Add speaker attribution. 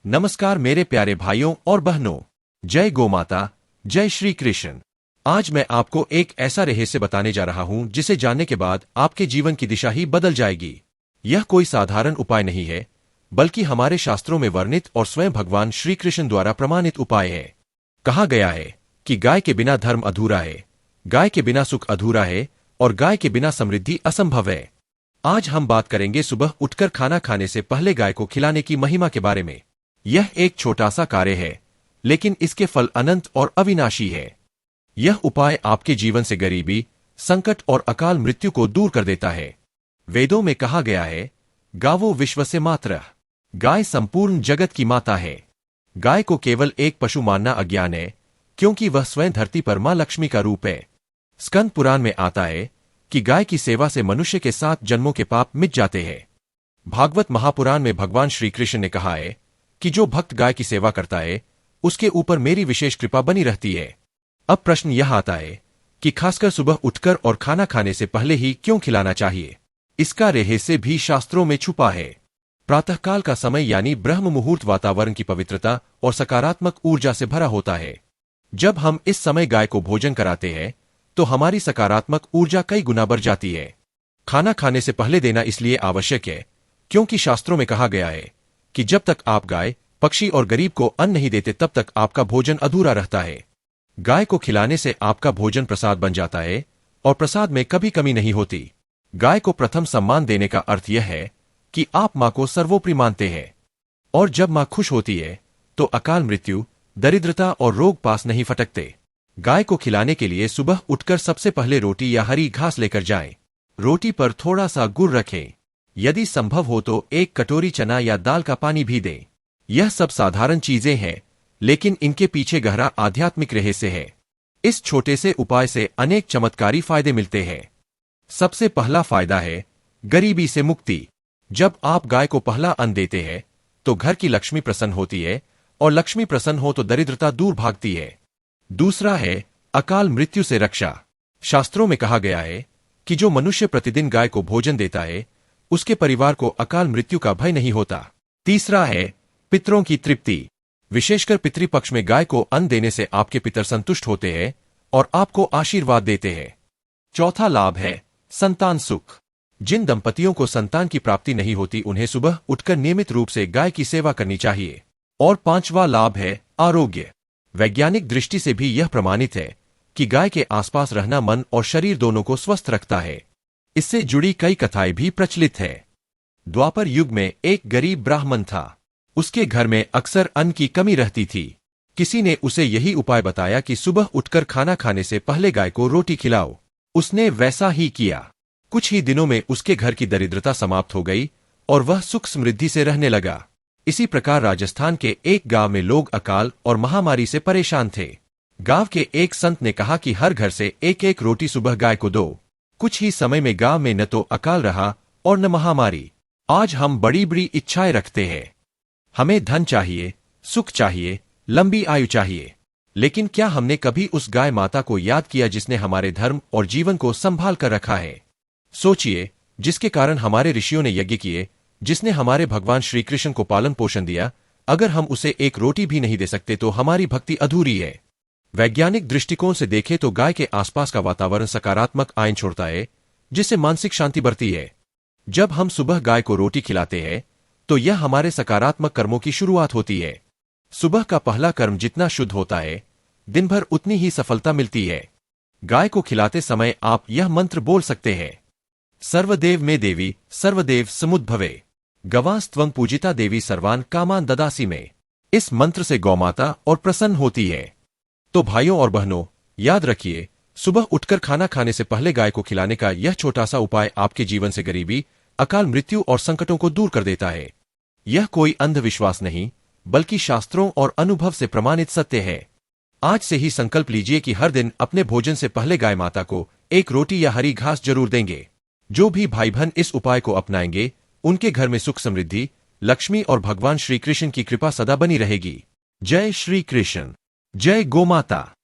Speaker 1: नमस्कार मेरे प्यारे भाइयों और बहनों। जय गोमाता, जय श्री कृष्ण। आज मैं आपको एक ऐसा रहस्य बताने जा रहा हूं जिसे जानने के बाद आपके जीवन की दिशा ही बदल जाएगी। यह कोई साधारण उपाय नहीं है, बल्कि हमारे शास्त्रों में वर्णित और स्वयं भगवान श्री कृष्ण द्वारा प्रमाणित उपाय है। कहा गया है कि गाय के बिना धर्म अधूरा है, गाय के बिना सुख अधूरा है और गाय के बिना समृद्धि असंभव है। आज हम बात करेंगे सुबह उठकर खाना खाने से पहले गाय को खिलाने की महिमा के बारे में। यह एक छोटा सा कार्य है, लेकिन इसके फल अनंत और अविनाशी है। यह उपाय आपके जीवन से गरीबी, संकट और अकाल मृत्यु को दूर कर देता है। वेदों में कहा गया है, गावो विश्वस्य मातरः, गाय संपूर्ण जगत की माता है। गाय को केवल एक पशु मानना अज्ञान है, क्योंकि वह स्वयं धरती पर मां लक्ष्मी का रूप है। स्कंद पुराण में आता है कि गाय की सेवा से मनुष्य के 7 जन्मों के पाप मिट जाते हैं। भागवत महापुराण में भगवान श्री कृष्ण ने कहा है कि जो भक्त गाय की सेवा करता है, उसके ऊपर मेरी विशेष कृपा बनी रहती है। अब प्रश्न यह आता है कि खासकर सुबह उठकर और खाना खाने से पहले ही क्यों खिलाना चाहिए। इसका रहस्य भी शास्त्रों में छुपा है। प्रातःकाल का समय यानी ब्रह्म मुहूर्त वातावरण की पवित्रता और सकारात्मक ऊर्जा से भरा होता है। जब हम इस समय गाय को भोजन कराते हैं, तो हमारी सकारात्मक ऊर्जा कई गुना बढ़ जाती है। खाना खाने से पहले देना इसलिए आवश्यक है, क्योंकि शास्त्रों में कहा गया है कि जब तक आप गाय, पक्षी और गरीब को अन्न नहीं देते तब तक आपका भोजन अधूरा रहता है। गाय को खिलाने से आपका भोजन प्रसाद बन जाता है और प्रसाद में कभी कमी नहीं होती। गाय को प्रथम सम्मान देने का अर्थ यह है कि आप मां को सर्वोपरि मानते हैं। और जब मां खुश होती है तो अकाल मृत्यु, दरिद्रता और रोग पास नहीं फटकते। गाय को खिलाने के लिए सुबह उठकर सबसे पहले रोटी या हरी घास लेकर जाएं। रोटी पर थोड़ा सा गुड़ रखें। यदि संभव हो तो 1 कटोरी चना या दाल का पानी भी दें। यह सब साधारण चीजें हैं, लेकिन इनके पीछे गहरा आध्यात्मिक रहस्य है। इस छोटे से उपाय से अनेक चमत्कारी फायदे मिलते हैं। सबसे पहला फायदा है गरीबी से मुक्ति। जब आप गाय को पहला अन्न देते हैं, तो घर की लक्ष्मी प्रसन्न होती है, और लक्ष्मी प्रसन्न हो तो दरिद्रता दूर भागती है। दूसरा है अकाल मृत्यु से रक्षा। शास्त्रों में कहा गया है कि जो मनुष्य प्रतिदिन गाय को भोजन देता है, उसके परिवार को अकाल मृत्यु का भय नहीं होता। तीसरा है पितरों की तृप्ति। विशेषकर पितृपक्ष में गाय को अन्न देने से आपके पितर संतुष्ट होते हैं और आपको आशीर्वाद देते हैं। चौथा लाभ है संतान सुख। जिन दंपतियों को संतान की प्राप्ति नहीं होती, उन्हें सुबह उठकर नियमित रूप से गाय की सेवा करनी चाहिए। और 5वां लाभ है आरोग्य। वैज्ञानिक दृष्टि से भी यह प्रमाणित है कि गाय के आसपास रहना मन और शरीर दोनों को स्वस्थ रखता है। इससे जुड़ी कई कथाएं भी प्रचलित है। द्वापर युग में एक गरीब ब्राह्मण था। उसके घर में अक्सर अन्न की कमी रहती थी। किसी ने उसे यही उपाय बताया कि सुबह उठकर खाना खाने से पहले गाय को रोटी खिलाओ। उसने वैसा ही किया। कुछ ही दिनों में उसके घर की दरिद्रता समाप्त हो गई और वह सुख समृद्धि से रहने लगा। इसी प्रकार राजस्थान के एक गांव में लोग अकाल और महामारी से परेशान थे। गांव के एक संत ने कहा कि हर घर से 1-1 रोटी सुबह गाय को दो। कुछ ही समय में गांव में न तो अकाल रहा और न महामारी। आज हम बड़ी बड़ी इच्छाएं रखते हैं। हमें धन चाहिए, सुख चाहिए, लंबी आयु चाहिए, लेकिन क्या हमने कभी उस गाय माता को याद किया जिसने हमारे धर्म और जीवन को संभाल कर रखा है। सोचिए, जिसके कारण हमारे ऋषियों ने यज्ञ किए, जिसने हमारे भगवान श्री कृष्ण को पालन पोषण दिया। अगर हम उसे 1 रोटी भी नहीं दे सकते तो हमारी भक्ति अधूरी है। वैज्ञानिक दृष्टिकोण से देखें तो गाय के आसपास का वातावरण सकारात्मक आयन छोड़ता है, जिससे मानसिक शांति बढ़ती है। जब हम सुबह गाय को रोटी खिलाते हैं, तो यह हमारे सकारात्मक कर्मों की शुरुआत होती है। सुबह का पहला कर्म जितना शुद्ध होता है, दिन भर उतनी ही सफलता मिलती है। गाय को खिलाते समय आप यह मंत्र बोल सकते हैं, सर्वदेव में देवी सर्वदेव समुद्भवे, गवास्त्वं पूजिता देवी सर्वान कामान ददासी में। इस मंत्र से गौमाता और प्रसन्न होती है। तो भाइयों और बहनों, याद रखिए, सुबह उठकर खाना खाने से पहले गाय को खिलाने का यह छोटा सा उपाय आपके जीवन से गरीबी, अकाल मृत्यु और संकटों को दूर कर देता है। यह कोई अंधविश्वास नहीं, बल्कि शास्त्रों और अनुभव से प्रमाणित सत्य है। आज से ही संकल्प लीजिए कि हर दिन अपने भोजन से पहले गाय माता को 1 रोटी या हरी घास जरूर देंगे। जो भी भाई बहन इस उपाय को अपनाएंगे, उनके घर में सुख समृद्धि, लक्ष्मी और भगवान श्री कृष्ण की कृपा सदा बनी रहेगी। जय श्री कृष्ण, जय गोमाता।